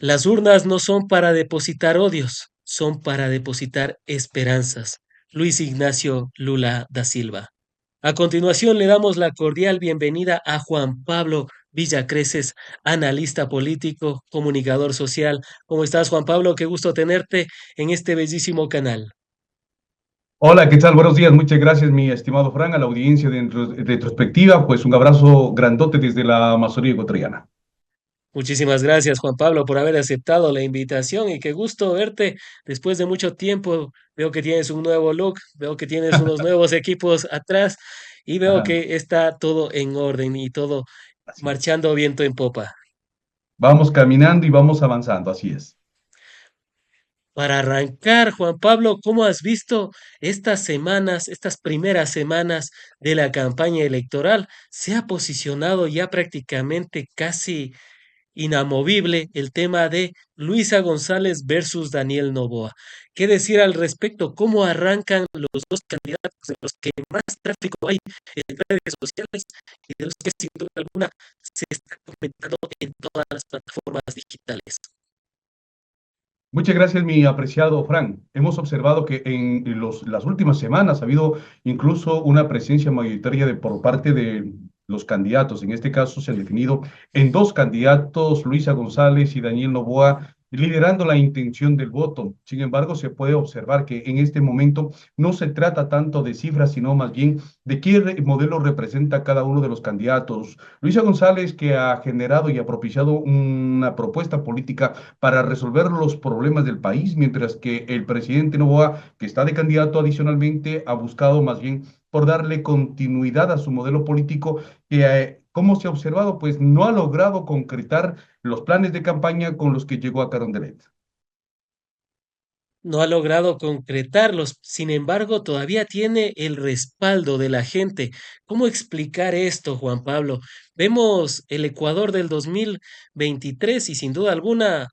Las urnas no son para depositar odios, son para depositar esperanzas. Luis Ignacio Lula da Silva. A continuación le damos la cordial bienvenida a Juan Pablo Villacreces, analista político, comunicador social. ¿Cómo estás, Juan Pablo? Qué gusto tenerte en este bellísimo canal. Hola, ¿qué tal? Buenos días. Muchas gracias, mi estimado Fran, a la audiencia de retrospectiva. Pues un abrazo grandote desde la Amazonía ecuatoriana. Muchísimas gracias, Juan Pablo, por haber aceptado la invitación y qué gusto verte después de mucho tiempo. Veo que tienes un nuevo look, veo que tienes unos nuevos equipos atrás y veo Ajá, que está todo en orden y todo así es. marchando viento en popa. Vamos caminando y vamos avanzando, así es. Para arrancar, Juan Pablo, ¿cómo has visto estas semanas, estas primeras semanas de la campaña electoral? Se ha posicionado ya prácticamente casi inamovible el tema de Luisa González versus Daniel Noboa. ¿Qué decir al respecto? ¿Cómo arrancan los dos candidatos de los que más tráfico hay en redes sociales y de los que sin duda alguna se está comentando en todas las plataformas digitales? Muchas gracias, mi apreciado Fran. Hemos observado que en las últimas semanas ha habido incluso una presencia mayoritaria por parte de los candidatos. En este caso se han definido en dos candidatos, Luisa González y Daniel Noboa, liderando la intención del voto. Sin embargo, se puede observar que en este momento no se trata tanto de cifras, sino más bien de qué modelo representa cada uno de los candidatos. Luisa González, que ha generado y ha propiciado una propuesta política para resolver los problemas del país, mientras que el presidente Noboa, que está de candidato adicionalmente, ha buscado más bien por darle continuidad a su modelo político que, como se ha observado, pues no ha logrado concretar los planes de campaña con los que llegó a Carondelet. No ha logrado concretarlos, sin embargo, todavía tiene el respaldo de la gente. ¿Cómo explicar esto, Juan Pablo? Vemos el Ecuador del 2023 y sin duda alguna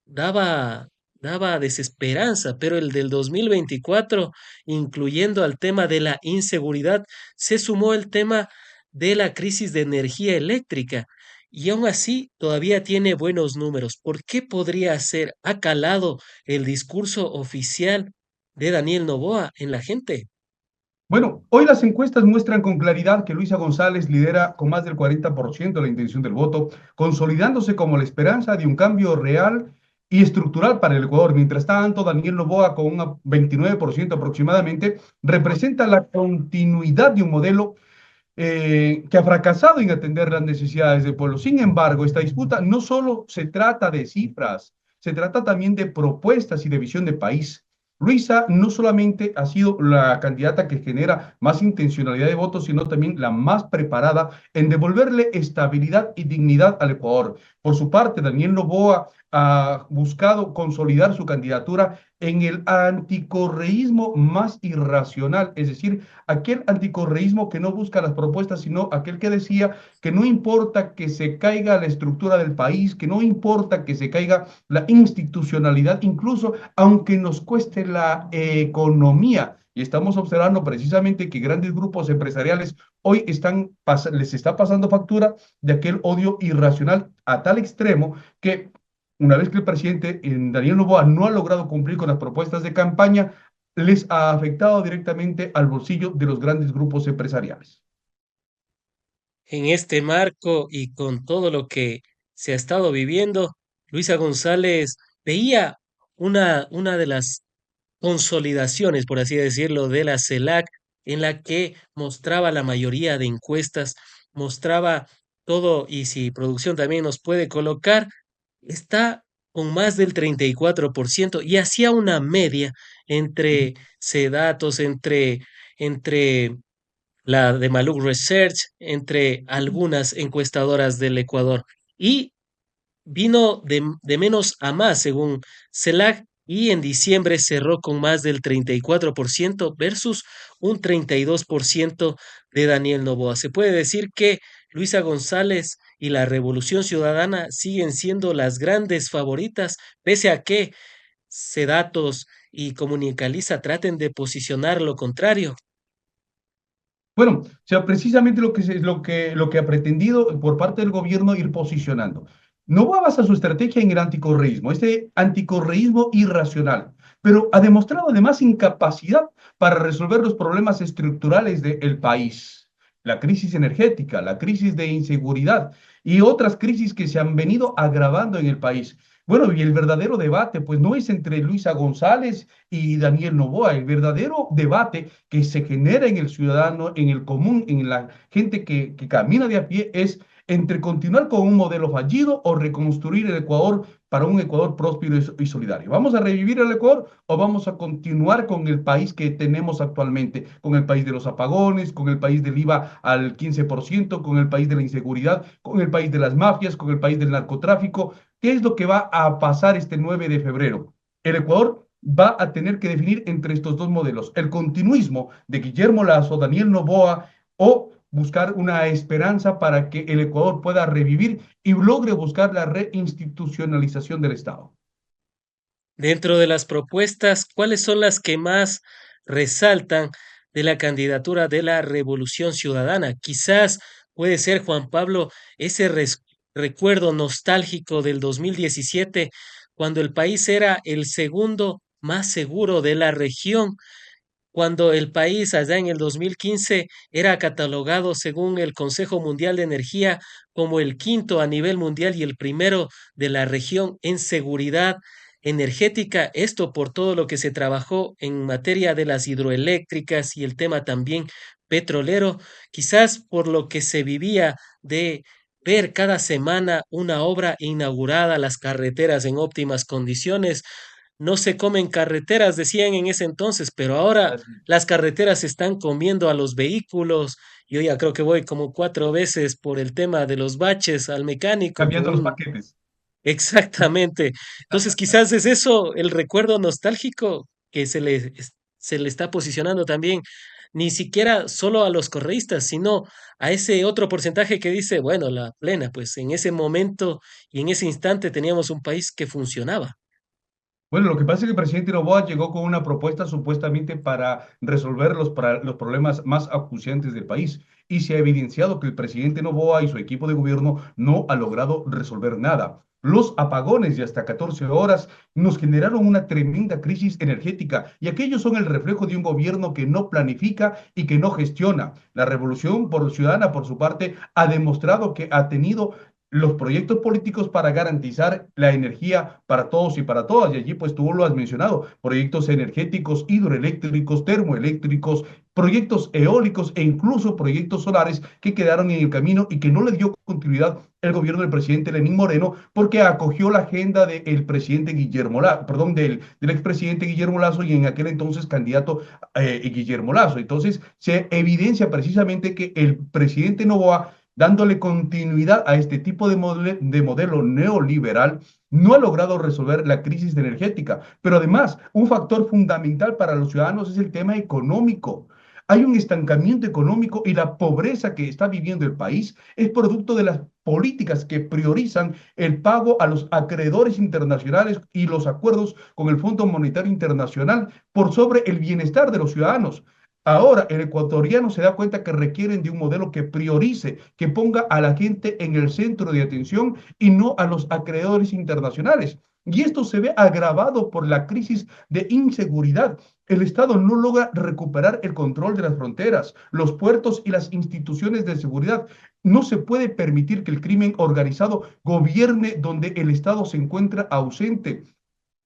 daba, daba desesperanza, pero el del 2024, incluyendo al tema de la inseguridad, se sumó el tema de la crisis de energía eléctrica y aún así todavía tiene buenos números. ¿Por qué podría ser acalado el discurso oficial de Daniel Noboa en la gente? Bueno, hoy las encuestas muestran con claridad que Luisa González lidera con más del 40% la intención del voto, consolidándose como la esperanza de un cambio real y estructural para el Ecuador. Mientras tanto, Daniel Noboa, con un 29% aproximadamente, representa la continuidad de un modelo que ha fracasado en atender las necesidades del pueblo. Sin embargo, esta disputa no solo se trata de cifras, se trata también de propuestas y de visión de país. Luisa no solamente ha sido la candidata que genera más intencionalidad de votos, sino también la más preparada en devolverle estabilidad y dignidad al Ecuador. Por su parte, Daniel Noboa ha buscado consolidar su candidatura en el anticorreísmo más irracional, es decir, aquel anticorreísmo que no busca las propuestas, sino aquel que decía que no importa que se caiga la estructura del país, que no importa que se caiga la institucionalidad, incluso aunque nos cueste la economía. Y estamos observando precisamente que grandes grupos empresariales hoy les está pasando factura de aquel odio irracional a tal extremo que una vez que el presidente Daniel Noboa no ha logrado cumplir con las propuestas de campaña, les ha afectado directamente al bolsillo de los grandes grupos empresariales. En este marco y con todo lo que se ha estado viviendo, Luisa González veía una de las consolidaciones, por así decirlo, de la CELAC, en la que mostraba la mayoría de encuestas, mostraba todo, y si producción también nos puede colocar, está con más del 34% y hacía una media entre CEDATOS, entre la de Maluk Research, entre algunas encuestadoras del Ecuador. Y vino de menos a más, según CELAC, y en diciembre cerró con más del 34% versus un 32% de Daniel Noboa. Se puede decir que Luisa González y la Revolución Ciudadana siguen siendo las grandes favoritas, pese a que Sedatos y Comunicaliza traten de posicionar lo contrario. Bueno, o sea, precisamente lo que ha pretendido por parte del gobierno ir posicionando. Noboa basa su estrategia en el anticorreísmo, este anticorreísmo irracional, pero ha demostrado además incapacidad para resolver los problemas estructurales del país, la crisis energética, la crisis de inseguridad y otras crisis que se han venido agravando en el país. Bueno, y el verdadero debate, pues no es entre Luisa González y Daniel Noboa, el verdadero debate que se genera en el ciudadano, en el común, en la gente que camina de a pie es entre continuar con un modelo fallido o reconstruir el Ecuador para un Ecuador próspero y solidario. ¿Vamos a revivir el Ecuador o vamos a continuar con el país que tenemos actualmente? Con el país de los apagones, con el país del IVA al 15%, con el país de la inseguridad, con el país de las mafias, con el país del narcotráfico. ¿Qué es lo que va a pasar este 9 de febrero? El Ecuador va a tener que definir entre estos dos modelos, el continuismo de Guillermo Lazo, Daniel Noboa o buscar una esperanza para que el Ecuador pueda revivir y logre buscar la reinstitucionalización del Estado. Dentro de las propuestas, ¿cuáles son las que más resaltan de la candidatura de la Revolución Ciudadana? Quizás puede ser, Juan Pablo, ese recuerdo nostálgico del 2017, cuando el país era el segundo más seguro de la región, cuando el país allá en el 2015 era catalogado según el Consejo Mundial de Energía como el quinto a nivel mundial y el primero de la región en seguridad energética, esto por todo lo que se trabajó en materia de las hidroeléctricas y el tema también petrolero, quizás por lo que se vivía de ver cada semana una obra inaugurada, las carreteras en óptimas condiciones, no se comen carreteras, decían en ese entonces, pero ahora Así, las carreteras se están comiendo a los vehículos. Yo ya creo que voy como 4 veces por el tema de los baches al mecánico con cambiando los un... paquetes. Exactamente. Entonces quizás es eso el recuerdo nostálgico que se le está posicionando también, ni siquiera solo a los correístas, sino a ese otro porcentaje que dice, bueno, la plena, pues en ese momento y en ese instante teníamos un país que funcionaba. Bueno, lo que pasa es que el presidente Noboa llegó con una propuesta supuestamente para resolver los problemas más acuciantes del país y se ha evidenciado que el presidente Noboa y su equipo de gobierno no ha logrado resolver nada. Los apagones de hasta 14 horas nos generaron una tremenda crisis energética y aquellos son el reflejo de un gobierno que no planifica y que no gestiona. La Revolución por Ciudadana, por su parte, ha demostrado que ha tenido los proyectos políticos para garantizar la energía para todos y para todas. Y allí, pues tú lo has mencionado, proyectos energéticos, hidroeléctricos, termoeléctricos, proyectos eólicos e incluso proyectos solares que quedaron en el camino y que no le dio continuidad el gobierno del presidente Lenín Moreno porque acogió la agenda del presidente Guillermo Lazo, perdón, del expresidente Guillermo Lazo y en aquel entonces candidato Guillermo Lazo. Entonces se evidencia precisamente que el presidente Novoa dándole continuidad a este tipo de modelo neoliberal, no ha logrado resolver la crisis energética. Pero además, un factor fundamental para los ciudadanos es el tema económico. Hay un estancamiento económico y la pobreza que está viviendo el país es producto de las políticas que priorizan el pago a los acreedores internacionales y los acuerdos con el Fondo Monetario Internacional por sobre el bienestar de los ciudadanos. Ahora el ecuatoriano se da cuenta que requieren de un modelo que priorice, que ponga a la gente en el centro de atención y no a los acreedores internacionales. Y esto se ve agravado por la crisis de inseguridad. El Estado no logra recuperar el control de las fronteras, los puertos y las instituciones de seguridad. No se puede permitir que el crimen organizado gobierne donde el Estado se encuentra ausente.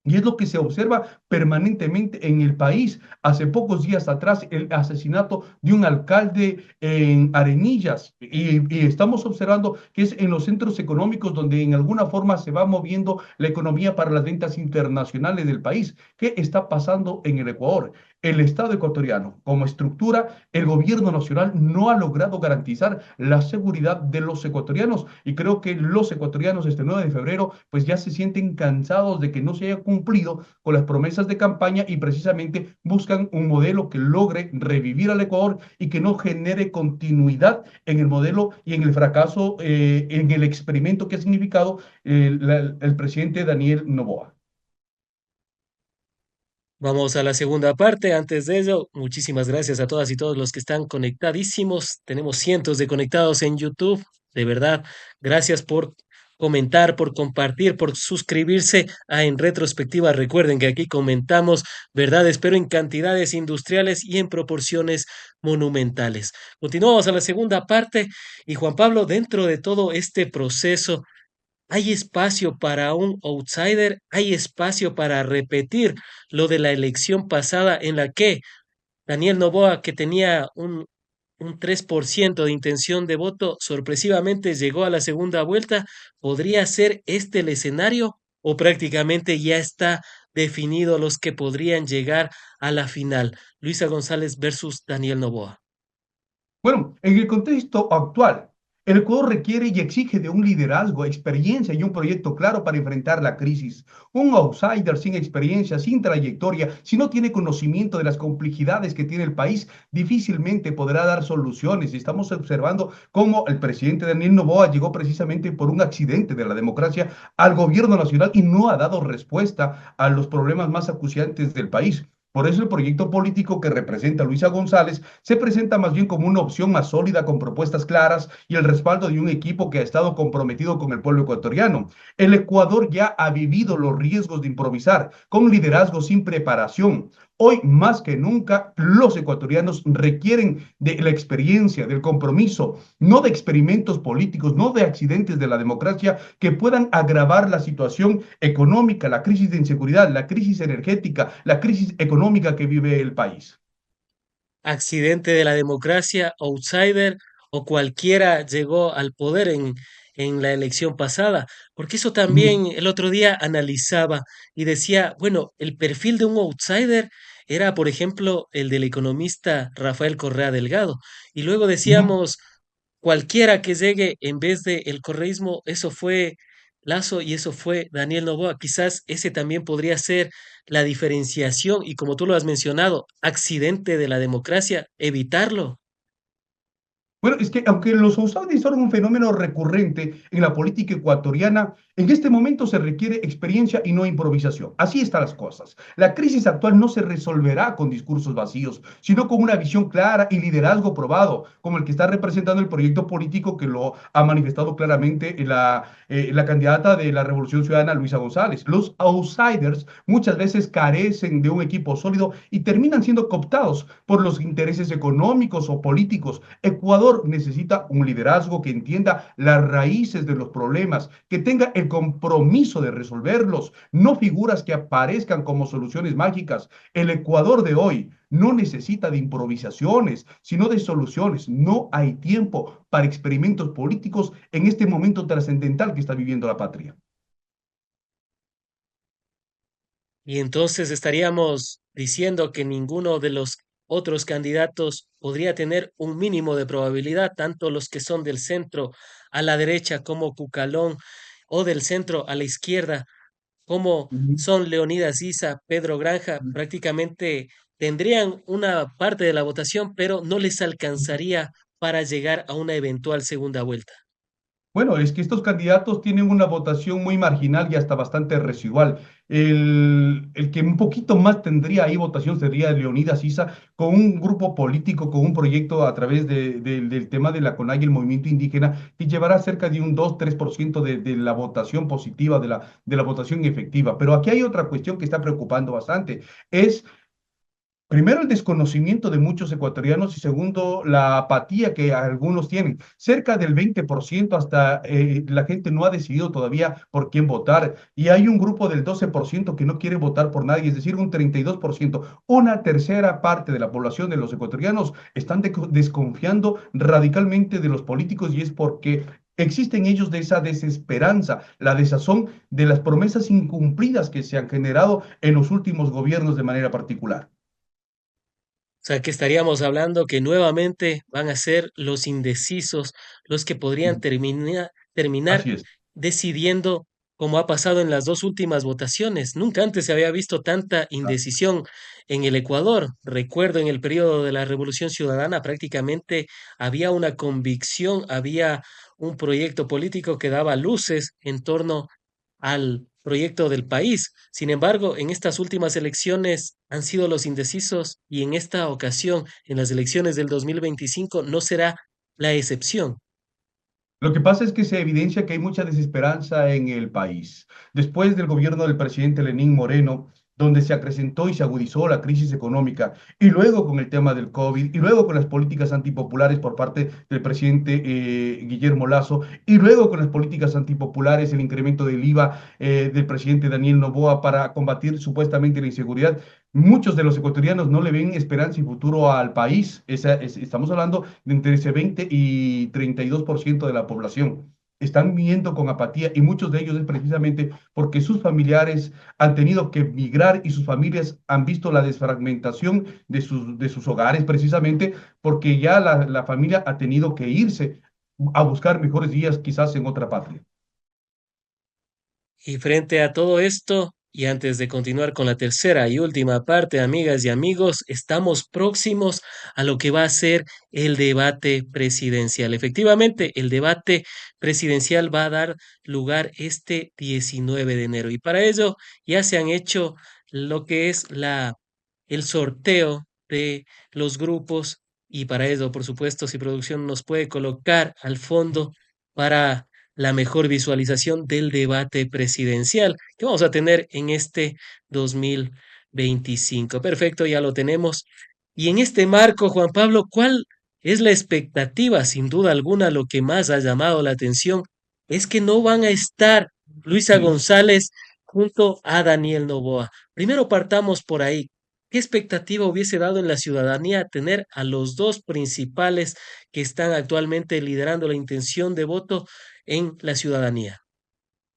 Y es lo que se observa permanentemente en el país. Hace pocos días atrás, el asesinato de un alcalde en Arenillas. Y estamos observando que es en los centros económicos donde en alguna forma se va moviendo la economía para las ventas internacionales del país. ¿Qué está pasando en el Ecuador? El Estado ecuatoriano, como estructura, el gobierno nacional no ha logrado garantizar la seguridad de los ecuatorianos. Y creo que los ecuatorianos este 9 de febrero pues ya se sienten cansados de que no se haya cumplido con las promesas de campaña y precisamente buscan un modelo que logre revivir al Ecuador y que no genere continuidad en el modelo y en el fracaso, en el experimento que ha significado el presidente Daniel Noboa. Vamos a la segunda parte. Antes de ello, muchísimas gracias a todas y todos los que están conectadísimos. Tenemos cientos de conectados en YouTube. De verdad, gracias por comentar, por compartir, por suscribirse a En Retrospectiva. Recuerden que aquí comentamos verdades, pero en cantidades industriales y en proporciones monumentales. Continuamos a la segunda parte y Juan Pablo, dentro de todo este proceso, ¿hay espacio para un outsider? ¿Hay espacio para repetir lo de la elección pasada en la que Daniel Noboa, que tenía un 3% de intención de voto, sorpresivamente llegó a la segunda vuelta? ¿Podría ser este el escenario o prácticamente ya está definido los que podrían llegar a la final? Luisa González versus Daniel Noboa. Bueno, en el contexto actual, el Ecuador requiere y exige de un liderazgo, experiencia y un proyecto claro para enfrentar la crisis. Un outsider sin experiencia, sin trayectoria, si no tiene conocimiento de las complejidades que tiene el país, difícilmente podrá dar soluciones. Y estamos observando cómo el presidente Daniel Noboa llegó precisamente por un accidente de la democracia al gobierno nacional y no ha dado respuesta a los problemas más acuciantes del país. Por eso el proyecto político que representa Luisa González se presenta más bien como una opción más sólida con propuestas claras y el respaldo de un equipo que ha estado comprometido con el pueblo ecuatoriano. El Ecuador ya ha vivido los riesgos de improvisar con liderazgo sin preparación. Hoy más que nunca los ecuatorianos requieren de la experiencia, del compromiso, no de experimentos políticos, no de accidentes de la democracia que puedan agravar la situación económica, la crisis de inseguridad, la crisis energética, la crisis económica que vive el país. Accidente de la democracia, outsider o cualquiera llegó al poder en la elección pasada, porque eso Mm, también el otro día analizaba y decía, bueno, el perfil de un outsider era, por ejemplo, el del economista Rafael Correa Delgado, y luego mm. decíamos, cualquiera que llegue en vez de el correísmo, eso fue Lazo y eso fue Daniel Noboa. Quizás ese también podría ser la diferenciación y como tú lo has mencionado, accidente de la democracia, evitarlo. Bueno, es que aunque los outsiders son un fenómeno recurrente en la política ecuatoriana, en este momento se requiere experiencia y no improvisación. Así están las cosas. La crisis actual no se resolverá con discursos vacíos, sino con una visión clara y liderazgo probado, como el que está representando el proyecto político que lo ha manifestado claramente la candidata de la Revolución Ciudadana, Luisa González. Los outsiders muchas veces carecen de un equipo sólido y terminan siendo cooptados por los intereses económicos o políticos. Ecuador necesita un liderazgo que entienda las raíces de los problemas, que tenga el compromiso de resolverlos, no figuras que aparezcan como soluciones mágicas. El Ecuador de hoy no necesita de improvisaciones, sino de soluciones. No hay tiempo para experimentos políticos en este momento trascendental que está viviendo la patria. Y entonces estaríamos diciendo que ninguno de los otros candidatos podría tener un mínimo de probabilidad, tanto los que son del centro a la derecha como Cucalón o del centro a la izquierda como son Leonidas Issa, Pedro Granja, prácticamente tendrían una parte de la votación, pero no les alcanzaría para llegar a una eventual segunda vuelta. Bueno, es que estos candidatos tienen una votación muy marginal y hasta bastante residual. El que un poquito más tendría ahí votación sería Leonidas Issa, con un grupo político, con un proyecto a través del tema de la CONAI y el movimiento indígena, que llevará cerca de un 2-3% de la votación positiva, de la votación efectiva. Pero aquí hay otra cuestión que está preocupando bastante. Es Primero, el desconocimiento de muchos ecuatorianos y segundo, la apatía que algunos tienen. Cerca del 20% hasta la gente no ha decidido todavía por quién votar y hay un grupo del 12% que no quiere votar por nadie, es decir, un 32%. Una tercera parte de la población de los ecuatorianos están desconfiando radicalmente de los políticos y es porque existen ellos de esa desesperanza, la desazón de las promesas incumplidas que se han generado en los últimos gobiernos de manera particular. O sea, que estaríamos hablando que nuevamente van a ser los indecisos los que podrían terminar Así es. decidiendo como ha pasado en las dos últimas votaciones. Nunca antes se había visto tanta indecisión en el Ecuador. Recuerdo en el periodo de la Revolución Ciudadana prácticamente había una convicción, había un proyecto político que daba luces en torno al proyecto del país. Sin embargo, en estas últimas elecciones han sido los indecisos y en esta ocasión, en las elecciones del 2025, no será la excepción. Lo que pasa es que se evidencia que hay mucha desesperanza en el país. Después del gobierno del presidente Lenín Moreno, donde se acrecentó y se agudizó la crisis económica, y luego con el tema del COVID, y luego con las políticas antipopulares por parte del presidente Guillermo Lasso, y luego con las políticas antipopulares, el incremento del IVA del presidente Daniel Noboa para combatir supuestamente la inseguridad. Muchos de los ecuatorianos no le ven esperanza y futuro al país. Estamos hablando de entre ese 20 y 32% de la población. Están viviendo con apatía y muchos de ellos es precisamente porque sus familiares han tenido que migrar y sus familias han visto la desfragmentación de sus hogares precisamente porque ya la familia ha tenido que irse a buscar mejores días quizás en otra patria. Y frente a todo esto, y antes de continuar con la tercera y última parte, amigas y amigos, estamos próximos a lo que va a ser el debate presidencial. Efectivamente, el debate presidencial va a dar lugar este 19 de enero y para ello ya se han hecho lo que es el sorteo de los grupos y para ello, por supuesto, si producción nos puede colocar al fondo para la mejor visualización del debate presidencial que vamos a tener en este 2025. Perfecto, ya lo tenemos. Y en este marco, Juan Pablo, ¿cuál es la expectativa? Sin duda alguna, lo que más ha llamado la atención es que no van a estar Luisa Sí. González junto a Daniel Noboa. Primero partamos por ahí. ¿Qué expectativa hubiese dado en la ciudadanía tener a los dos principales que están actualmente liderando la intención de voto en la ciudadanía?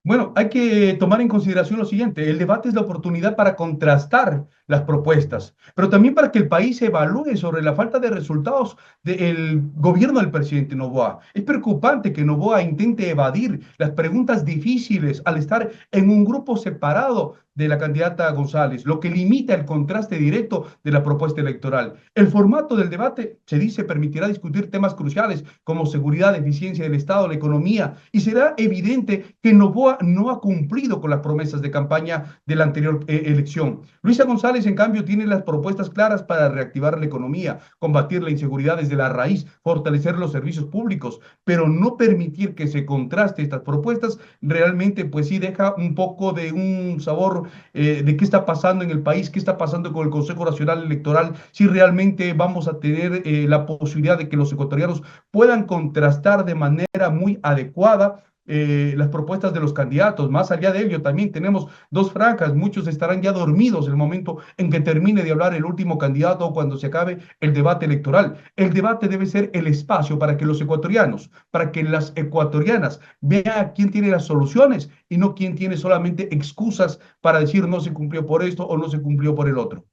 Bueno, hay que tomar en consideración lo siguiente, el debate es la oportunidad para contrastar las propuestas, pero también para que el país evalúe sobre la falta de resultados del gobierno del presidente Noboa. Es preocupante que Noboa intente evadir las preguntas difíciles al estar en un grupo separado de la candidata González, lo que limita el contraste directo de la propuesta electoral. El formato del debate, se dice, permitirá discutir temas cruciales como seguridad, eficiencia del Estado, la economía, y será evidente que Noboa no ha cumplido con las promesas de campaña de la anterior elección. Luisa González, en cambio, tiene las propuestas claras para reactivar la economía, combatir la inseguridad desde la raíz, fortalecer los servicios públicos, pero no permitir que se contraste estas propuestas realmente pues sí deja un poco de un sabor de qué está pasando en el país, qué está pasando con el Consejo Nacional Electoral, si realmente vamos a tener la posibilidad de que los ecuatorianos puedan contrastar de manera muy adecuada las propuestas de los candidatos. Más allá de ello, también tenemos dos franjas. Muchos estarán ya dormidos el momento en que termine de hablar el último candidato o cuando se acabe el debate electoral. El debate debe ser el espacio para que los ecuatorianos, para que las ecuatorianas vean quién tiene las soluciones y no quién tiene solamente excusas para decir no se cumplió por esto o no se cumplió por el otro.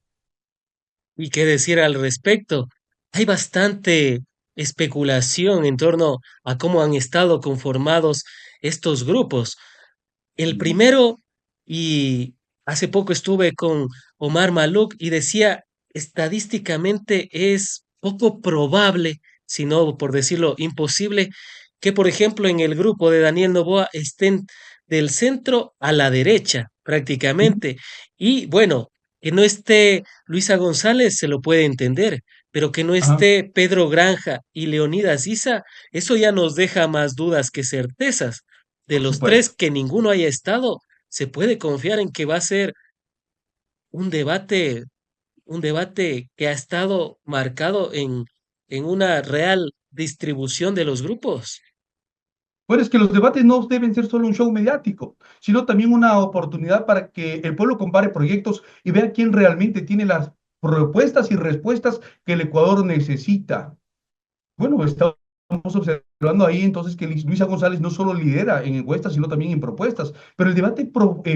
¿Y qué decir al respecto? Hay bastante especulación en torno a cómo han estado conformados estos grupos. El Sí. primero, y hace poco estuve con Omar Maluk y decía, estadísticamente es poco probable, si no por decirlo imposible, que por ejemplo en el grupo de Daniel Noboa estén del centro a la derecha prácticamente. Y bueno, que no esté Luisa González se lo puede entender, pero que no Ajá, esté Pedro Granja y Leonidas Issa, eso ya nos deja más dudas que certezas. De por los tres, supuesto. que ninguno haya estado, se puede confiar en que va a ser un debate, un debate que ha estado marcado en una real distribución de los grupos. Bueno, es que los debates no deben ser solo un show mediático, sino también una oportunidad para que el pueblo compare proyectos y vea quién realmente tiene las propuestas y respuestas que el Ecuador necesita. Bueno, estamos observando ahí entonces que Luisa González no solo lidera en encuestas, sino también en propuestas, pero el debate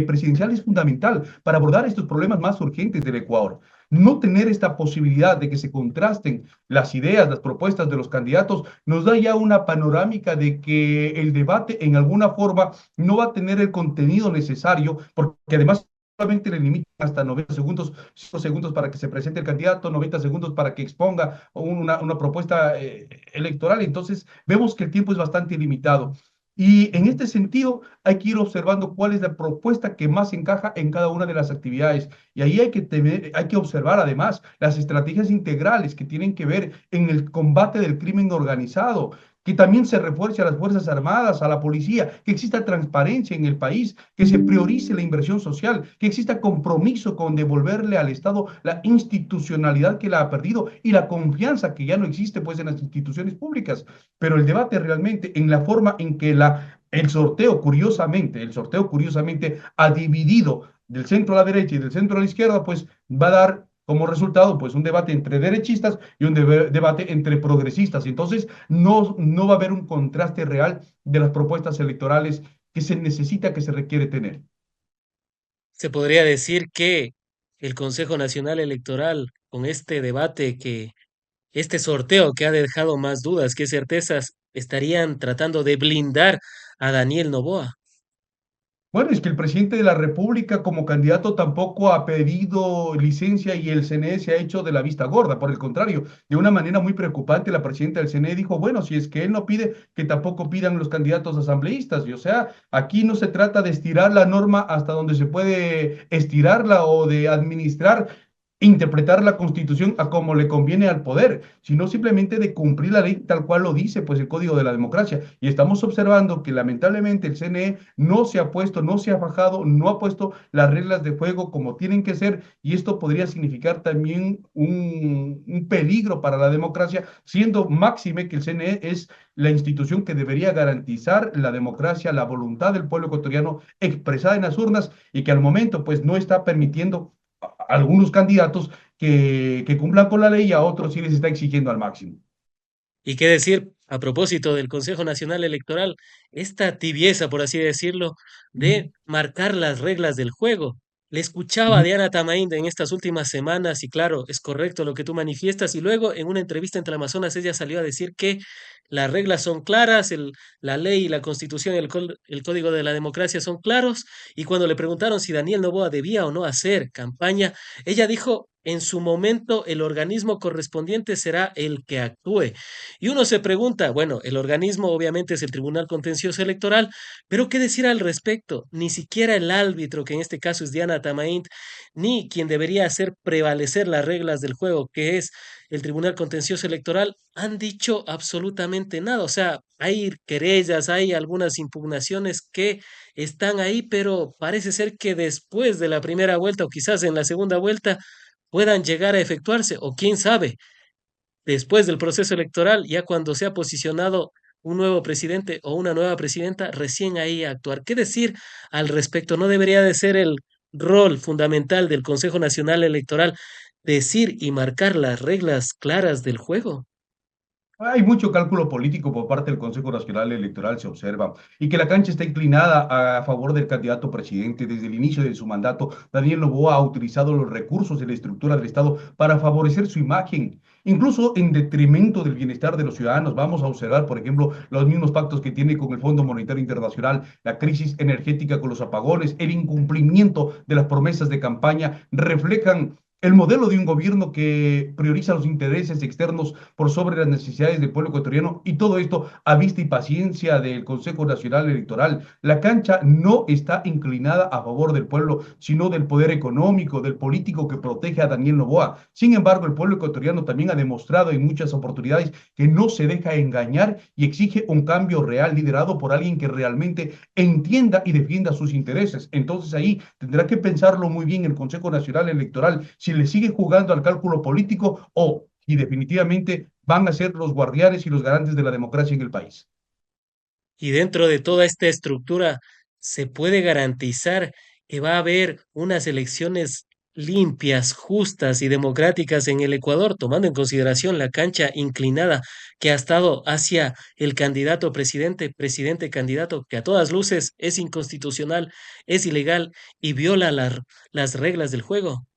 presidencial es fundamental para abordar estos problemas más urgentes del Ecuador. No tener esta posibilidad de que se contrasten las ideas, las propuestas de los candidatos, nos da ya una panorámica de que el debate en alguna forma no va a tener el contenido necesario, porque además solamente le limitan hasta 90 segundos, 5 segundos para que se presente el candidato, 90 segundos para que exponga una propuesta electoral. Entonces, vemos que el tiempo es bastante limitado. Y en este sentido, hay que ir observando cuál es la propuesta que más encaja en cada una de las actividades. Y ahí hay que observar además las estrategias integrales que tienen que ver en el combate del crimen organizado. que también se refuerce a las Fuerzas Armadas, a la policía, que exista transparencia en el país, que se priorice la inversión social, que exista compromiso con devolverle al Estado la institucionalidad que la ha perdido y la confianza que ya no existe pues en las instituciones públicas. Pero el debate realmente en la forma en que el sorteo curiosamente ha dividido del centro a la derecha y del centro a la izquierda, pues va a dar como resultado pues un debate entre derechistas y un debate entre progresistas. Entonces no va a haber un contraste real de las propuestas electorales que se necesita, que se requiere tener. Se podría decir que el Consejo Nacional Electoral, con este debate este sorteo que ha dejado más dudas que certezas, estarían tratando de blindar a Daniel Noboa. Bueno, es que el presidente de la República como candidato tampoco ha pedido licencia y el CNE se ha hecho de la vista gorda. Por el contrario, de una manera muy preocupante, la presidenta del CNE dijo, bueno, si es que él no pide, que tampoco pidan los candidatos asambleístas. Y o sea, aquí no se trata de estirar la norma hasta donde se puede estirarla o de administrar, interpretar la Constitución a como le conviene al poder, sino simplemente de cumplir la ley tal cual lo dice, pues el Código de la Democracia. Y estamos observando que lamentablemente el CNE no se ha puesto, no se ha fajado, no ha puesto las reglas de juego como tienen que ser, y esto podría significar también un peligro para la democracia, siendo máxime que el CNE es la institución que debería garantizar la democracia, la voluntad del pueblo ecuatoriano expresada en las urnas y que al momento pues no está permitiendo algunos candidatos que cumplan con la ley y a otros sí les está exigiendo al máximo. ¿Y qué decir a propósito del Consejo Nacional Electoral? Esta tibieza, por así decirlo, de marcar las reglas del juego. Le escuchaba a Diana Tamainda en estas últimas semanas y claro, es correcto lo que tú manifiestas. Y luego en una entrevista entre Amazonas ella salió a decir que las reglas son claras, la ley, la constitución y el código de la democracia son claros. Y cuando le preguntaron si Daniel Noboa debía o no hacer campaña, ella dijo, en su momento el organismo correspondiente será el que actúe. Y uno se pregunta, bueno, el organismo obviamente es el Tribunal Contencioso Electoral, pero ¿qué decir al respecto? Ni siquiera el árbitro, que en este caso es Diana Tamaint, ni quien debería hacer prevalecer las reglas del juego, que es el Tribunal Contencioso Electoral, han dicho absolutamente nada. O sea, hay querellas, hay algunas impugnaciones que están ahí, pero parece ser que después de la primera vuelta o quizás en la segunda vuelta puedan llegar a efectuarse, o quién sabe después del proceso electoral, ya cuando se ha posicionado un nuevo presidente o una nueva presidenta, recién ahí a actuar. ¿Qué decir al respecto? ¿No debería de ser el rol fundamental del Consejo Nacional Electoral decir y marcar las reglas claras del juego? Hay mucho cálculo político por parte del Consejo Nacional Electoral, se observa, y que la cancha está inclinada a favor del candidato presidente. Desde el inicio de su mandato, Daniel Noboa ha utilizado los recursos de la estructura del Estado para favorecer su imagen, incluso en detrimento del bienestar de los ciudadanos. Vamos a observar, por ejemplo, los mismos pactos que tiene con el Fondo Monetario Internacional, la crisis energética con los apagones, el incumplimiento de las promesas de campaña, reflejan el modelo de un gobierno que prioriza los intereses externos por sobre las necesidades del pueblo ecuatoriano y todo esto a vista y paciencia del Consejo Nacional Electoral. La cancha no está inclinada a favor del pueblo, sino del poder económico, del político que protege a Daniel Noboa. Sin embargo, el pueblo ecuatoriano también ha demostrado en muchas oportunidades que no se deja engañar y exige un cambio real liderado por alguien que realmente entienda y defienda sus intereses. Entonces ahí tendrá que pensarlo muy bien el Consejo Nacional Electoral si le sigue jugando al cálculo político o si definitivamente van a ser los guardianes y los garantes de la democracia en el país. Y dentro de toda esta estructura, ¿se puede garantizar que va a haber unas elecciones limpias, justas y democráticas en el Ecuador, tomando en consideración la cancha inclinada que ha estado hacia el candidato presidente, presidente candidato, que a todas luces es inconstitucional, es ilegal y viola las reglas del juego?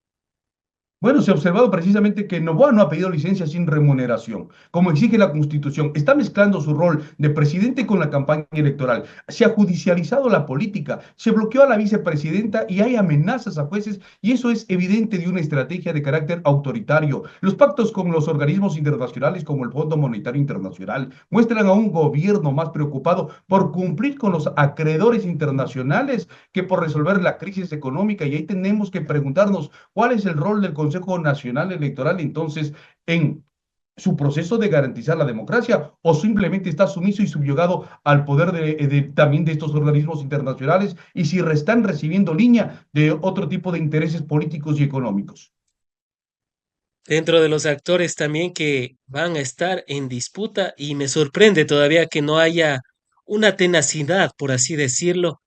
Bueno, se ha observado precisamente que Noboa no ha pedido licencia sin remuneración, como exige la Constitución. Está mezclando su rol de presidente con la campaña electoral. Se ha judicializado la política, se bloqueó a la vicepresidenta y hay amenazas a jueces y eso es evidente de una estrategia de carácter autoritario. Los pactos con los organismos internacionales como el Fondo Monetario Internacional muestran a un gobierno más preocupado por cumplir con los acreedores internacionales que por resolver la crisis económica. Y ahí tenemos que preguntarnos cuál es el rol del Consejo Nacional Electoral entonces en su proceso de garantizar la democracia o simplemente está sumiso y subyugado al poder también de estos organismos internacionales y si están recibiendo línea de otro tipo de intereses políticos y económicos. Dentro de los actores también que van a estar en disputa y me sorprende todavía que no haya una tenacidad, por así decirlo,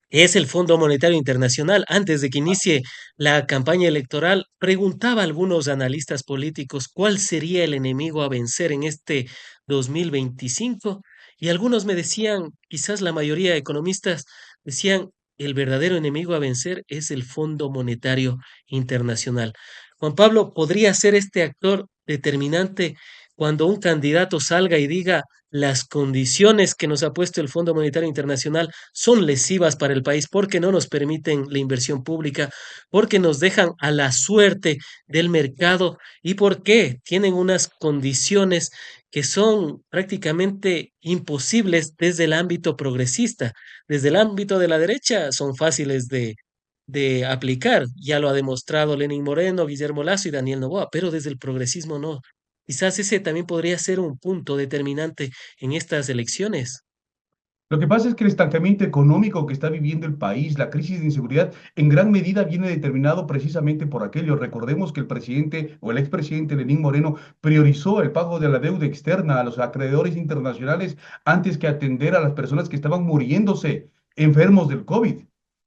es el Fondo Monetario Internacional. Antes de que inicie la campaña electoral, preguntaba a algunos analistas políticos cuál sería el enemigo a vencer en este 2025 y algunos me decían, quizás la mayoría de economistas decían, el verdadero enemigo a vencer es el Fondo Monetario Internacional. Juan Pablo, ¿podría ser este actor determinante cuando un candidato salga y diga las condiciones que nos ha puesto el Fondo Monetario Internacional son lesivas para el país porque no nos permiten la inversión pública, porque nos dejan a la suerte del mercado y porque tienen unas condiciones que son prácticamente imposibles desde el ámbito progresista? Desde el ámbito de la derecha son fáciles de aplicar, ya lo ha demostrado Lenin Moreno, Guillermo Lasso y Daniel Noboa, pero desde el progresismo no. Quizás ese también podría ser un punto determinante en estas elecciones. Lo que pasa es que el estancamiento económico que está viviendo el país, la crisis de inseguridad, en gran medida viene determinado precisamente por aquello. Recordemos que el presidente o el expresidente Lenín Moreno priorizó el pago de la deuda externa a los acreedores internacionales antes que atender a las personas que estaban muriéndose enfermos del COVID.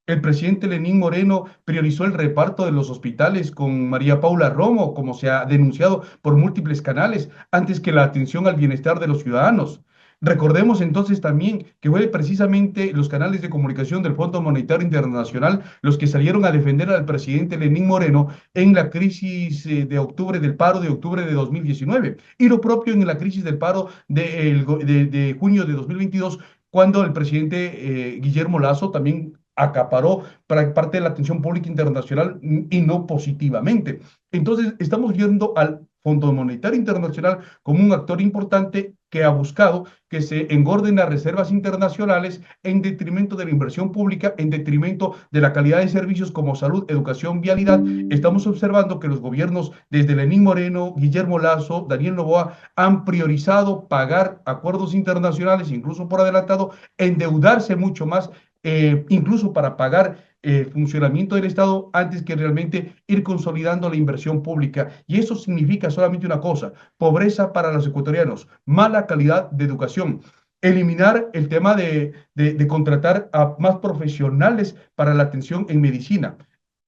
El presidente Lenín Moreno priorizó el reparto de los hospitales con María Paula Romo, como se ha denunciado por múltiples canales, antes que la atención al bienestar de los ciudadanos. Recordemos entonces también que fue precisamente los canales de comunicación del Fondo Monetario Internacional los que salieron a defender al presidente Lenín Moreno en la crisis de octubre del paro de octubre de 2019 y lo propio en la crisis del paro de junio de 2022 cuando el presidente Guillermo Lasso también acaparó para parte de la atención pública internacional y no positivamente. Entonces, estamos viendo al Fondo Monetario Internacional como un actor importante que ha buscado que se engorden las reservas internacionales en detrimento de la inversión pública, en detrimento de la calidad de servicios como salud, educación, vialidad. Estamos observando que los gobiernos desde Lenín Moreno, Guillermo Lasso, Daniel Noboa han priorizado pagar acuerdos internacionales, incluso por adelantado, endeudarse mucho más, incluso para pagar el funcionamiento del Estado antes que realmente ir consolidando la inversión pública. Y eso significa solamente una cosa, pobreza para los ecuatorianos, mala calidad de educación. Eliminar el tema de contratar a más profesionales para la atención en medicina.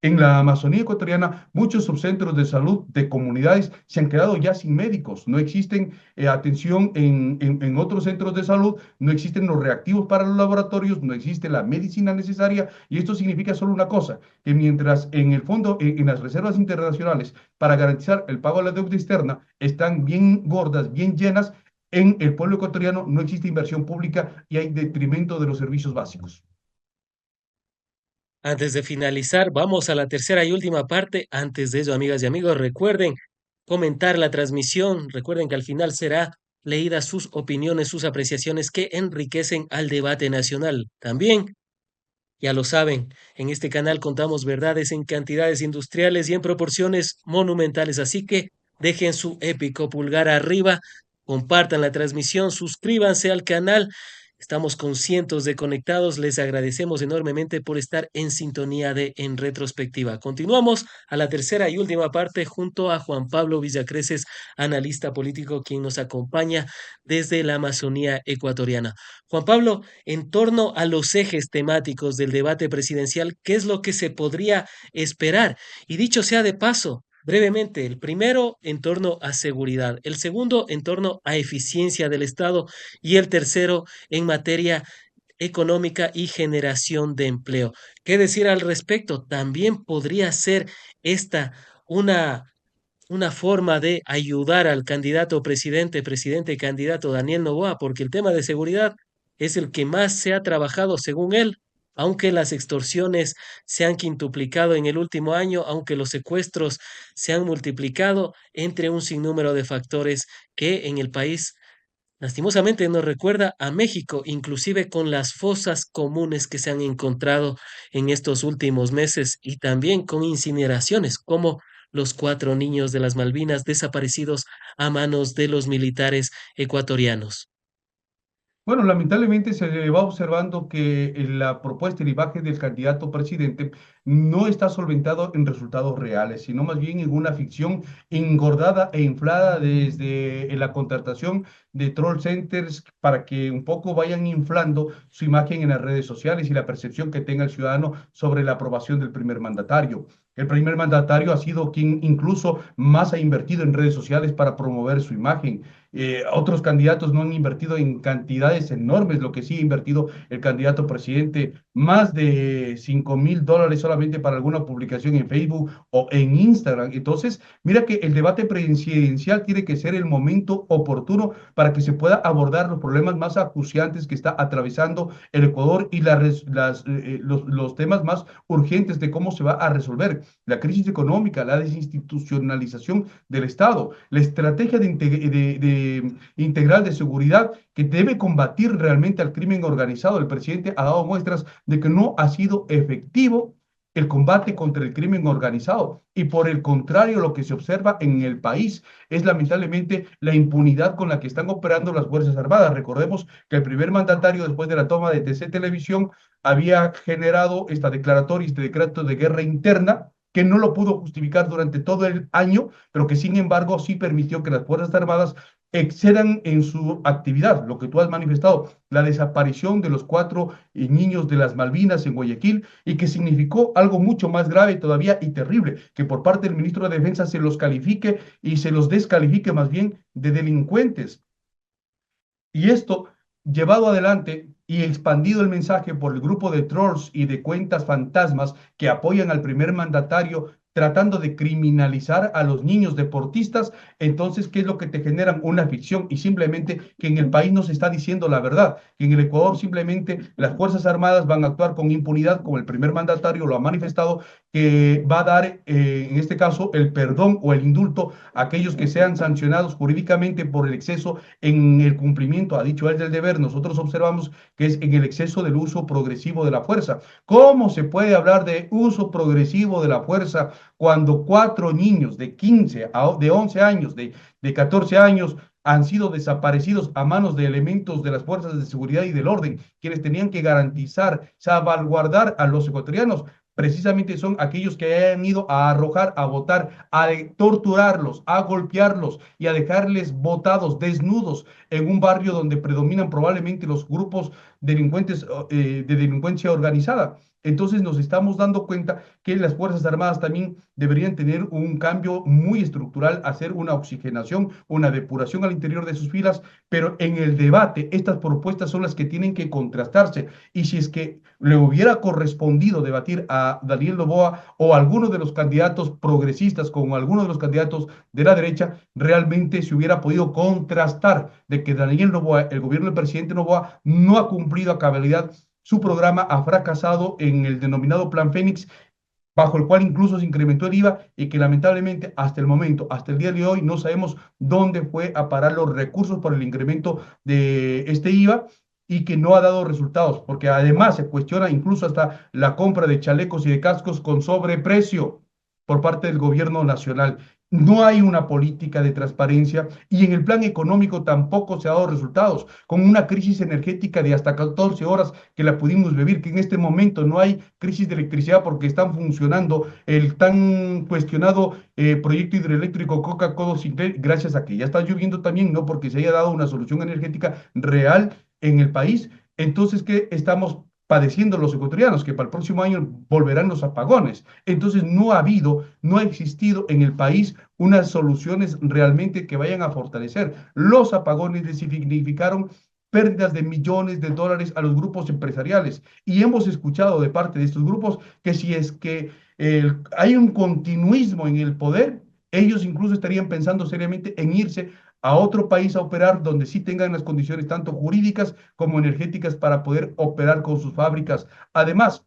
En la Amazonía ecuatoriana, muchos subcentros de salud de comunidades se han quedado ya sin médicos. No existen atención en otros centros de salud, no existen los reactivos para los laboratorios, no existe la medicina necesaria. Y esto significa solo una cosa, que mientras en el fondo, en las reservas internacionales, para garantizar el pago de la deuda externa, están bien gordas, bien llenas, en el pueblo ecuatoriano no existe inversión pública y hay detrimento de los servicios básicos. Antes de finalizar, vamos a la tercera y última parte. Antes de ello, amigas y amigos, recuerden comentar la transmisión. Recuerden que al final será leídas sus opiniones, sus apreciaciones que enriquecen al debate nacional. También, ya lo saben, en este canal contamos verdades en cantidades industriales y en proporciones monumentales. Así que dejen su épico pulgar arriba, compartan la transmisión, suscríbanse al canal. Estamos con cientos de conectados. Les agradecemos enormemente por estar en sintonía de En Retrospectiva. Continuamos a la tercera y última parte junto a Juan Pablo Villacreces, analista político, quien nos acompaña desde la Amazonía ecuatoriana. Juan Pablo, en torno a los ejes temáticos del debate presidencial, ¿qué es lo que se podría esperar? Y dicho sea de paso, brevemente, el primero en torno a seguridad, el segundo en torno a eficiencia del Estado y el tercero en materia económica y generación de empleo. ¿Qué decir al respecto? También podría ser esta una forma de ayudar al candidato presidente, presidente candidato Daniel Noboa, porque el tema de seguridad es el que más se ha trabajado según él, aunque las extorsiones se han quintuplicado en el último año, aunque los secuestros se han multiplicado entre un sinnúmero de factores que en el país lastimosamente nos recuerda a México, inclusive con las fosas comunes que se han encontrado en estos últimos meses y también con incineraciones, como los 4 niños de las Malvinas desaparecidos a manos de los militares ecuatorianos. Bueno, lamentablemente se va observando que la propuesta y la imagen del candidato presidente no está solventado en resultados reales, sino más bien en una ficción engordada e inflada desde la contratación de troll centers para que un poco vayan inflando su imagen en las redes sociales y la percepción que tenga el ciudadano sobre la aprobación del primer mandatario. El primer mandatario ha sido quien incluso más ha invertido en redes sociales para promover su imagen. Otros candidatos no han invertido en cantidades enormes, lo que sí ha invertido el candidato presidente, más de $5,000 solamente para alguna publicación en Facebook o en Instagram. Entonces, mira que el debate presidencial tiene que ser el momento oportuno para que se pueda abordar los problemas más acuciantes que está atravesando el Ecuador y los temas más urgentes de cómo se va a resolver la crisis económica, la desinstitucionalización del Estado, la estrategia integral de seguridad que debe combatir realmente al crimen organizado. El presidente ha dado muestras de que no ha sido efectivo el combate contra el crimen organizado y por el contrario lo que se observa en el país es lamentablemente la impunidad con la que están operando las Fuerzas Armadas. Recordemos que el primer mandatario después de la toma de TC Televisión había generado esta declaratoria, este decreto de guerra interna que no lo pudo justificar durante todo el año, pero que sin embargo sí permitió que las Fuerzas Armadas excedan en su actividad, lo que tú has manifestado, la desaparición de los 4 niños de las Malvinas en Guayaquil y que significó algo mucho más grave todavía y terrible, que por parte del ministro de Defensa se los califique y se los descalifique más bien de delincuentes. Y esto llevado adelante y expandido el mensaje por el grupo de trolls y de cuentas fantasmas que apoyan al primer mandatario tratando de criminalizar a los niños deportistas, entonces, ¿qué es lo que te generan? Una ficción y simplemente que en el país no se está diciendo la verdad, que en el Ecuador simplemente las Fuerzas Armadas van a actuar con impunidad, como el primer mandatario lo ha manifestado, que va a dar, en este caso, el perdón o el indulto a aquellos que sean sancionados jurídicamente por el exceso en el cumplimiento, ha dicho él, del deber. Nosotros observamos que es en el exceso del uso progresivo de la fuerza. ¿Cómo se puede hablar de uso progresivo de la fuerza cuando 4 niños de 15, de 11 años, de 14 años, han sido desaparecidos a manos de elementos de las fuerzas de seguridad y del orden, quienes tenían que garantizar, salvaguardar a los ecuatorianos? Precisamente son aquellos que han ido a arrojar, a botar, a torturarlos, a golpearlos y a dejarles botados, desnudos, en un barrio donde predominan probablemente los grupos delincuentes de delincuencia organizada. Entonces nos estamos dando cuenta que las Fuerzas Armadas también deberían tener un cambio muy estructural, hacer una oxigenación, una depuración al interior de sus filas, pero en el debate estas propuestas son las que tienen que contrastarse. Y si es que le hubiera correspondido debatir a Daniel Noboa o a alguno de los candidatos progresistas con alguno de los candidatos de la derecha, realmente se hubiera podido contrastar de que Daniel Noboa, el gobierno del presidente Noboa, no ha cumplido a cabalidad su programa, ha fracasado en el denominado Plan Fénix, bajo el cual incluso se incrementó el IVA y que lamentablemente hasta el momento, hasta el día de hoy, no sabemos dónde fue a parar los recursos por el incremento de este IVA y que no ha dado resultados, porque además se cuestiona incluso hasta la compra de chalecos y de cascos con sobreprecio por parte del gobierno nacional. No hay una política de transparencia y en el plan económico tampoco se ha dado resultados, con una crisis energética de hasta 14 horas que la pudimos vivir, que en este momento no hay crisis de electricidad porque están funcionando el tan cuestionado proyecto hidroeléctrico Coca-Cola gracias a que ya está lloviendo también, no porque se haya dado una solución energética real en el país. Entonces, ¿qué estamos padeciendo los ecuatorianos? Que para el próximo año volverán los apagones. Entonces, no ha habido, no ha existido en el país unas soluciones realmente que vayan a fortalecer. Los apagones les significaron pérdidas de millones de dólares a los grupos empresariales. Y hemos escuchado de parte de estos grupos que si es que hay un continuismo en el poder, ellos incluso estarían pensando seriamente en irse a otro país a operar donde sí tengan las condiciones tanto jurídicas como energéticas para poder operar con sus fábricas. Además,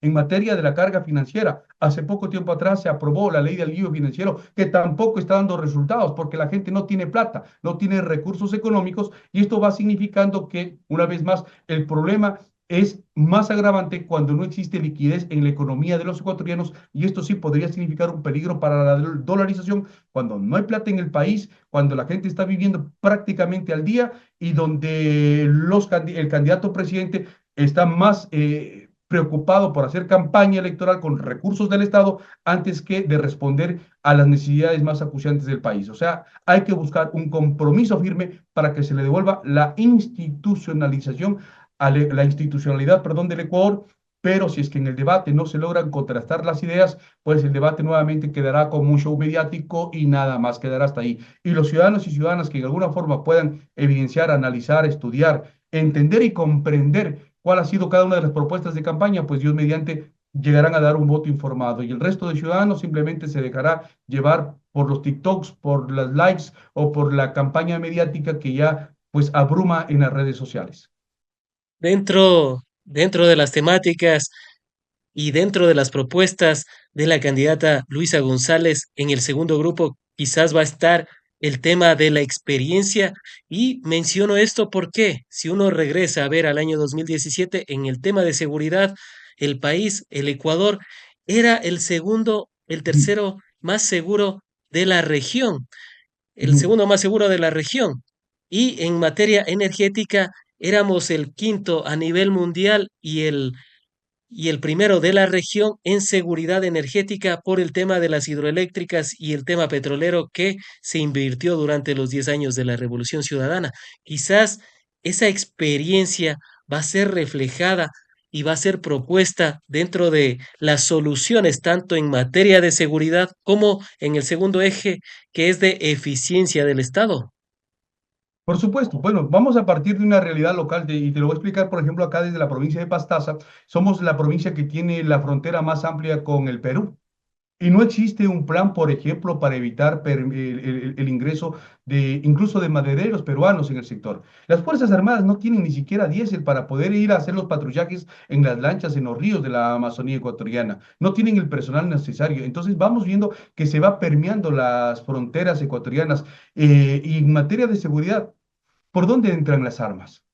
en materia de la carga financiera, hace poco tiempo atrás se aprobó la ley del alivio financiero que tampoco está dando resultados porque la gente no tiene plata, no tiene recursos económicos y esto va significando que, una vez más, el problema es más agravante cuando no existe liquidez en la economía de los ecuatorianos y esto sí podría significar un peligro para la dolarización cuando no hay plata en el país, cuando la gente está viviendo prácticamente al día y donde el candidato presidente está más preocupado por hacer campaña electoral con recursos del Estado antes que de responder a las necesidades más acuciantes del país. O sea, hay que buscar un compromiso firme para que se le devuelva la institucionalidad, perdón, del Ecuador, pero si es que en el debate no se logran contrastar las ideas, pues el debate nuevamente quedará como un show mediático y nada más quedará hasta ahí. Y los ciudadanos y ciudadanas que de alguna forma puedan evidenciar, analizar, estudiar, entender y comprender cuál ha sido cada una de las propuestas de campaña, pues Dios mediante llegarán a dar un voto informado y el resto de ciudadanos simplemente se dejará llevar por los TikToks, por las likes o por la campaña mediática que ya pues abruma en las redes sociales. Dentro de las temáticas y dentro de las propuestas de la candidata Luisa González, en el segundo grupo quizás va a estar el tema de la experiencia y menciono esto porque si uno regresa a ver al año 2017 en el tema de seguridad, el país, el Ecuador, era el segundo, el Ujú, tercero más seguro de la región, el ujú. segundo más seguro de la región. Y en materia energética éramos el quinto a nivel mundial y el primero de la región en seguridad energética por el tema de las hidroeléctricas y el tema petrolero que se invirtió durante los 10 años de la Revolución Ciudadana. Quizás esa experiencia va a ser reflejada y va a ser propuesta dentro de las soluciones, tanto en materia de seguridad como en el segundo eje, que es de eficiencia del Estado. Por supuesto. Bueno, vamos a partir de una realidad local y te lo voy a explicar, por ejemplo, acá desde la provincia de Pastaza. Somos la provincia que tiene la frontera más amplia con el Perú. Y no existe un plan, por ejemplo, para evitar el ingreso de incluso de madereros peruanos en el sector. Las Fuerzas Armadas no tienen ni siquiera diésel para poder ir a hacer los patrullajes en las lanchas, en los ríos de la Amazonía ecuatoriana. No tienen el personal necesario. Entonces vamos viendo que se va permeando las fronteras ecuatorianas. Y en materia de seguridad, ¿por dónde entran las armas?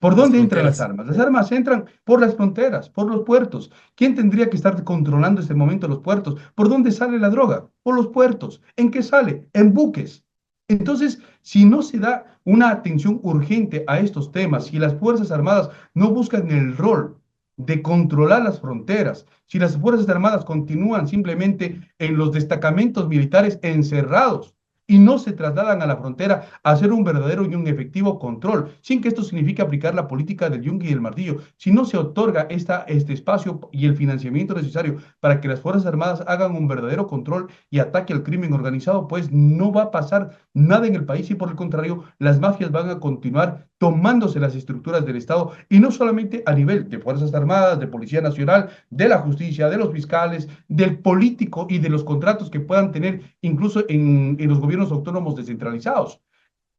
¿Por Las dónde entran las fronteras. armas? Las armas entran por las fronteras, por los puertos. ¿Quién tendría que estar controlando en este momento los puertos? ¿Por dónde sale la droga? Por los puertos. ¿En qué sale? En buques. Entonces, si no se da una atención urgente a estos temas, si las Fuerzas Armadas no buscan el rol de controlar las fronteras, si las Fuerzas Armadas continúan simplemente en los destacamentos militares encerrados, y no se trasladan a la frontera a hacer un verdadero y un efectivo control, sin que esto signifique aplicar la política del yunque y el martillo. Si no se otorga este espacio y el financiamiento necesario para que las Fuerzas Armadas hagan un verdadero control y ataque al crimen organizado, pues no va a pasar nada en el país y por el contrario, las mafias van a continuar tomándose las estructuras del Estado y no solamente a nivel de Fuerzas Armadas, de Policía Nacional, de la justicia, de los fiscales, del político y de los contratos que puedan tener incluso en los gobiernos autónomos descentralizados.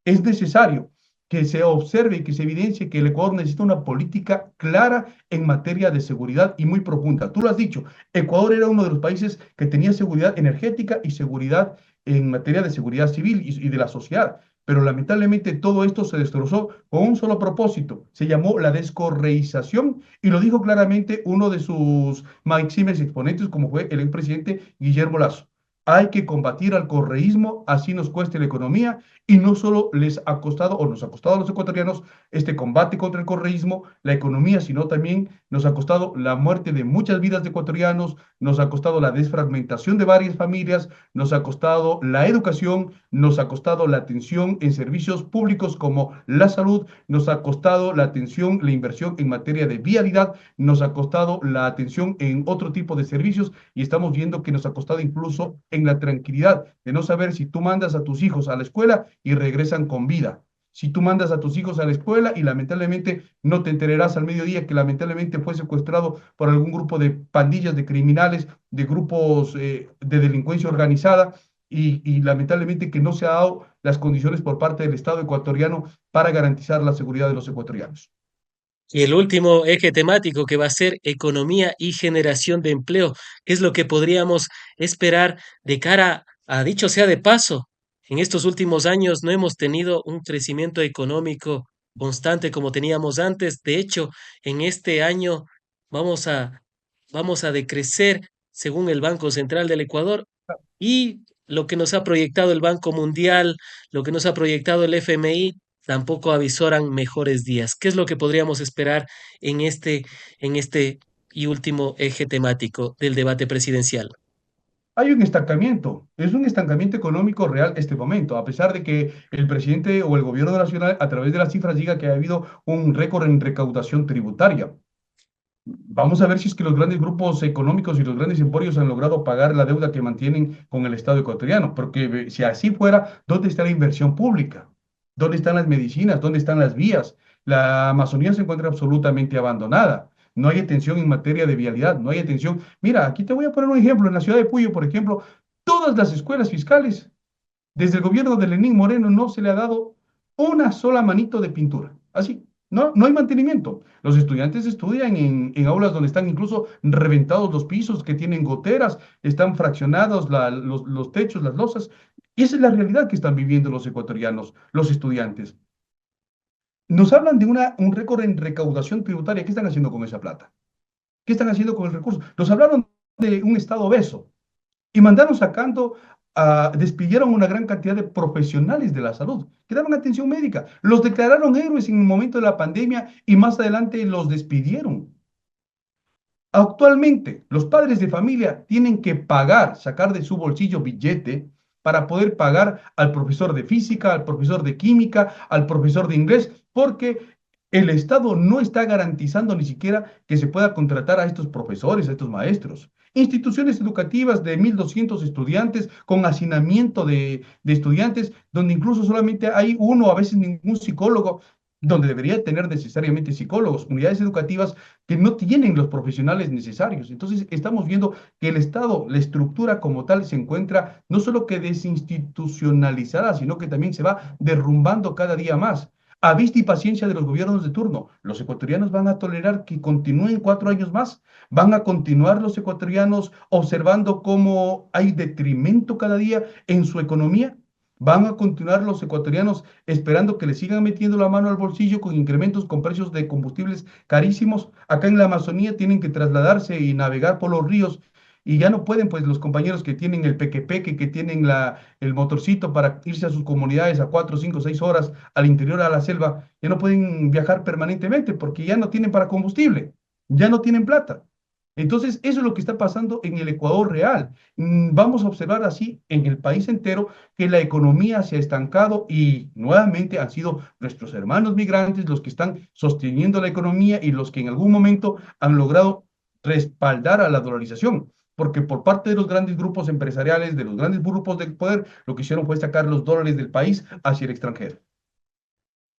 Es necesario que se observe y que se evidencie que el Ecuador necesita una política clara en materia de seguridad y muy profunda. Tú lo has dicho, Ecuador era uno de los países que tenía seguridad energética y seguridad en materia de seguridad civil y de la sociedad. Pero lamentablemente todo esto se destrozó con un solo propósito. Se llamó la descorreización y lo dijo claramente uno de sus máximos exponentes, como fue el expresidente Guillermo Lazo. Hay que combatir al correísmo, así nos cueste la economía, y no solo les ha costado o nos ha costado a los ecuatorianos este combate contra el correísmo, la economía, sino también nos ha costado la muerte de muchas vidas de ecuatorianos, nos ha costado la desfragmentación de varias familias, nos ha costado la educación, nos ha costado la atención en servicios públicos como la salud, nos ha costado la atención, la inversión en materia de vialidad, nos ha costado la atención en otro tipo de servicios y estamos viendo que nos ha costado incluso en la tranquilidad de no saber si tú mandas a tus hijos a la escuela y regresan con vida. Si tú mandas a tus hijos a la escuela y lamentablemente no te enterarás al mediodía que lamentablemente fue secuestrado por algún grupo de pandillas de criminales, de grupos de delincuencia organizada y lamentablemente que no se ha dado las condiciones por parte del Estado ecuatoriano para garantizar la seguridad de los ecuatorianos. Y el último eje temático que va a ser economía y generación de empleo, que es lo que podríamos esperar de cara a dicho sea de paso. En estos últimos años no hemos tenido un crecimiento económico constante como teníamos antes. De hecho, en este año vamos a, vamos a decrecer, según el Banco Central del Ecuador, y lo que nos ha proyectado el Banco Mundial, lo que nos ha proyectado el FMI, tampoco avisoran mejores días. ¿Qué es lo que podríamos esperar en en este y último eje temático del debate presidencial? Hay un estancamiento, es un estancamiento económico real este momento, a pesar de que el presidente o el gobierno nacional a través de las cifras diga que ha habido un récord en recaudación tributaria. Vamos a ver si es que los grandes grupos económicos y los grandes emporios han logrado pagar la deuda que mantienen con el Estado ecuatoriano, porque si así fuera, ¿dónde está la inversión pública? ¿Dónde están las medicinas? ¿Dónde están las vías? La Amazonía se encuentra absolutamente abandonada. No hay atención en materia de vialidad, no hay atención. Mira, aquí te voy a poner un ejemplo. En la ciudad de Puyo, por ejemplo, todas las escuelas fiscales desde el gobierno de Lenín Moreno no se le ha dado una sola manito de pintura. Así, no hay mantenimiento. Los estudiantes estudian en aulas donde están incluso reventados los pisos, que tienen goteras, están fraccionados los techos, las losas. Y esa es la realidad que están viviendo los ecuatorianos, los estudiantes. Nos hablan de un récord en recaudación tributaria. ¿Qué están haciendo con esa plata? ¿Qué están haciendo con el recurso? Nos hablaron de un Estado obeso y mandaron sacando, despidieron una gran cantidad de profesionales de la salud que daban atención médica. Los declararon héroes en el momento de la pandemia y más adelante los despidieron. Actualmente, los padres de familia tienen que pagar, sacar de su bolsillo billete para poder pagar al profesor de física, al profesor de química, al profesor de inglés, porque el Estado no está garantizando ni siquiera que se pueda contratar a estos profesores, a estos maestros. Instituciones educativas de 1.200 estudiantes con hacinamiento de estudiantes, donde incluso solamente hay uno, a veces ningún psicólogo, donde debería tener necesariamente psicólogos, unidades educativas que no tienen los profesionales necesarios. Entonces, estamos viendo que el Estado, la estructura como tal, se encuentra no solo que desinstitucionalizada, sino que también se va derrumbando cada día más. A vista y paciencia de los gobiernos de turno, los ecuatorianos van a tolerar que continúen 4 años más, van a continuar los ecuatorianos observando cómo hay detrimento cada día en su economía. Van a continuar los ecuatorianos esperando que le sigan metiendo la mano al bolsillo con incrementos con precios de combustibles carísimos. Acá en la Amazonía tienen que trasladarse y navegar por los ríos y ya no pueden, pues los compañeros que tienen el pequepeque, que tienen el motorcito para irse a sus comunidades a 4, 5, 6 horas al interior a la selva, ya no pueden viajar permanentemente porque ya no tienen para combustible, ya no tienen plata. Entonces, eso es lo que está pasando en el Ecuador real. Vamos a observar así en el país entero que la economía se ha estancado y nuevamente han sido nuestros hermanos migrantes los que están sosteniendo la economía y los que en algún momento han logrado respaldar a la dolarización. Porque por parte de los grandes grupos empresariales, de los grandes grupos del poder, lo que hicieron fue sacar los dólares del país hacia el extranjero.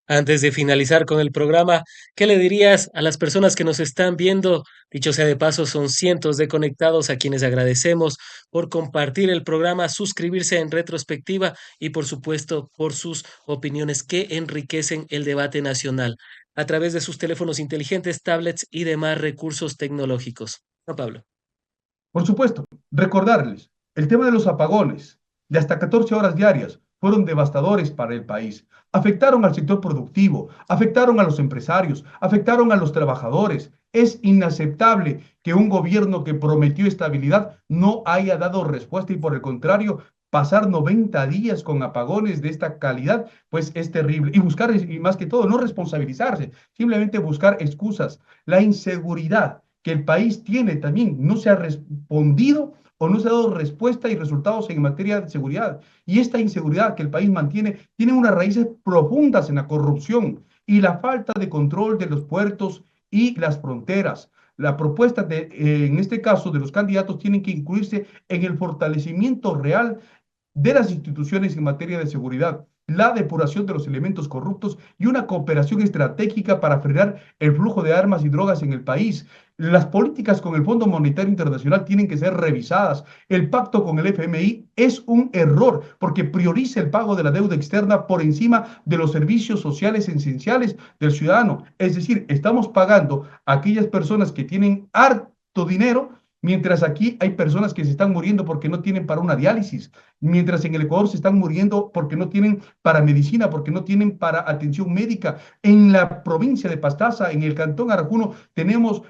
Antes de finalizar con el programa, ¿qué le dirías a las personas que nos están viendo? Dicho sea de paso, son cientos de conectados a quienes agradecemos por compartir el programa, suscribirse en retrospectiva y por supuesto por sus opiniones que enriquecen el debate nacional a través de sus teléfonos inteligentes, tablets y demás recursos tecnológicos. No, Pablo. Por supuesto, recordarles, el tema de los apagones de hasta 14 horas diarias fueron devastadores para el país. Afectaron al sector productivo, afectaron a los empresarios, afectaron a los trabajadores. Es inaceptable que un gobierno que prometió estabilidad no haya dado respuesta y por el contrario, pasar 90 días con apagones de esta calidad, pues es terrible. Y buscar, y más que todo, no responsabilizarse, simplemente buscar excusas. La inseguridad que el país tiene también no se ha respondido o no se ha dado respuesta y resultados en materia de seguridad. Y esta inseguridad que el país mantiene tiene unas raíces profundas en la corrupción y la falta de control de los puertos y las fronteras. La propuesta en este caso de los candidatos tienen que incluirse en el fortalecimiento real de las instituciones en materia de seguridad, la depuración de los elementos corruptos y una cooperación estratégica para frenar el flujo de armas y drogas en el país. Las políticas con el Fondo Monetario Internacional tienen que ser revisadas. El pacto con el FMI es un error porque prioriza el pago de la deuda externa por encima de los servicios sociales esenciales del ciudadano. Es decir, estamos pagando a aquellas personas que tienen harto dinero Mientras aquí hay personas que se están muriendo porque no tienen para una diálisis, mientras en el Ecuador se están muriendo porque no tienen para medicina, porque no tienen para atención médica. En la provincia de Pastaza, en el cantón Arajuno, tenemos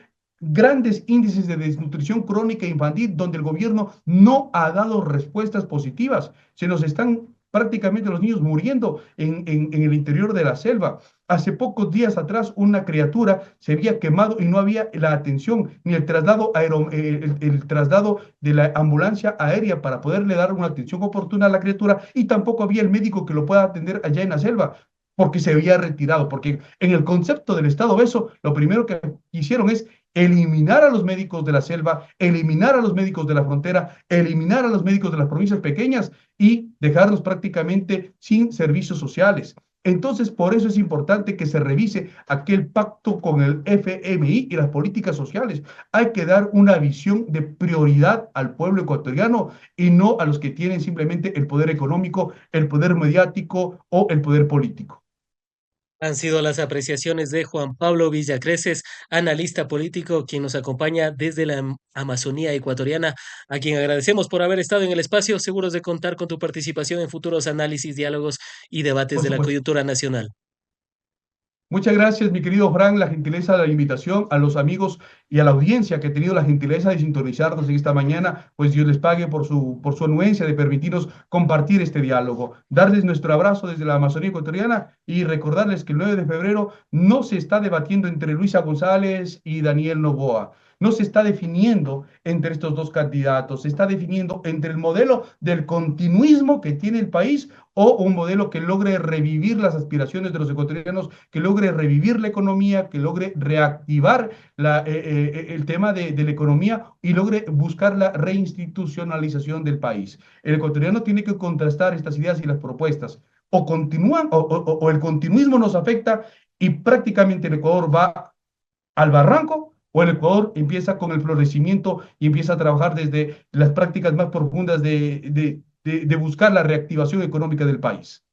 grandes índices de desnutrición crónica infantil donde el gobierno no ha dado respuestas positivas. Se nos están prácticamente los niños muriendo en el interior de la selva. Hace pocos días atrás una criatura se había quemado y no había la atención ni el traslado, el traslado de la ambulancia aérea para poderle dar una atención oportuna a la criatura y tampoco había el médico que lo pueda atender allá en la selva porque se había retirado, porque en el concepto del Estado obeso, lo primero que hicieron es eliminar a los médicos de la selva, eliminar a los médicos de la frontera, eliminar a los médicos de las provincias pequeñas y dejarlos prácticamente sin servicios sociales. Entonces, por eso es importante que se revise aquel pacto con el FMI y las políticas sociales. Hay que dar una visión de prioridad al pueblo ecuatoriano y no a los que tienen simplemente el poder económico, el poder mediático o el poder político. Han sido las apreciaciones de Juan Pablo Villacreces, analista político, quien nos acompaña desde la Amazonía ecuatoriana, a quien agradecemos por haber estado en el espacio, seguros de contar con tu participación en futuros análisis, diálogos y debates Por de la supuesto. coyuntura nacional. Muchas gracias, mi querido Frank, la gentileza de la invitación, a los amigos y a la audiencia que ha tenido la gentileza de sintonizarnos en esta mañana, pues Dios les pague por su anuencia de permitirnos compartir este diálogo. Darles nuestro abrazo desde la Amazonía ecuatoriana y recordarles que el 9 de febrero no se está debatiendo entre Luisa González y Daniel Noboa. No se está definiendo entre estos dos candidatos, se está definiendo entre el modelo del continuismo que tiene el país o un modelo que logre revivir las aspiraciones de los ecuatorianos, que logre revivir la economía, que logre reactivar el tema de la economía y logre buscar la reinstitucionalización del país. El ecuatoriano tiene que contrastar estas ideas y las propuestas. O continúan o el continuismo nos afecta y prácticamente el Ecuador va al barranco o el Ecuador empieza con el florecimiento y empieza a trabajar desde las prácticas más profundas de buscar la reactivación económica del país.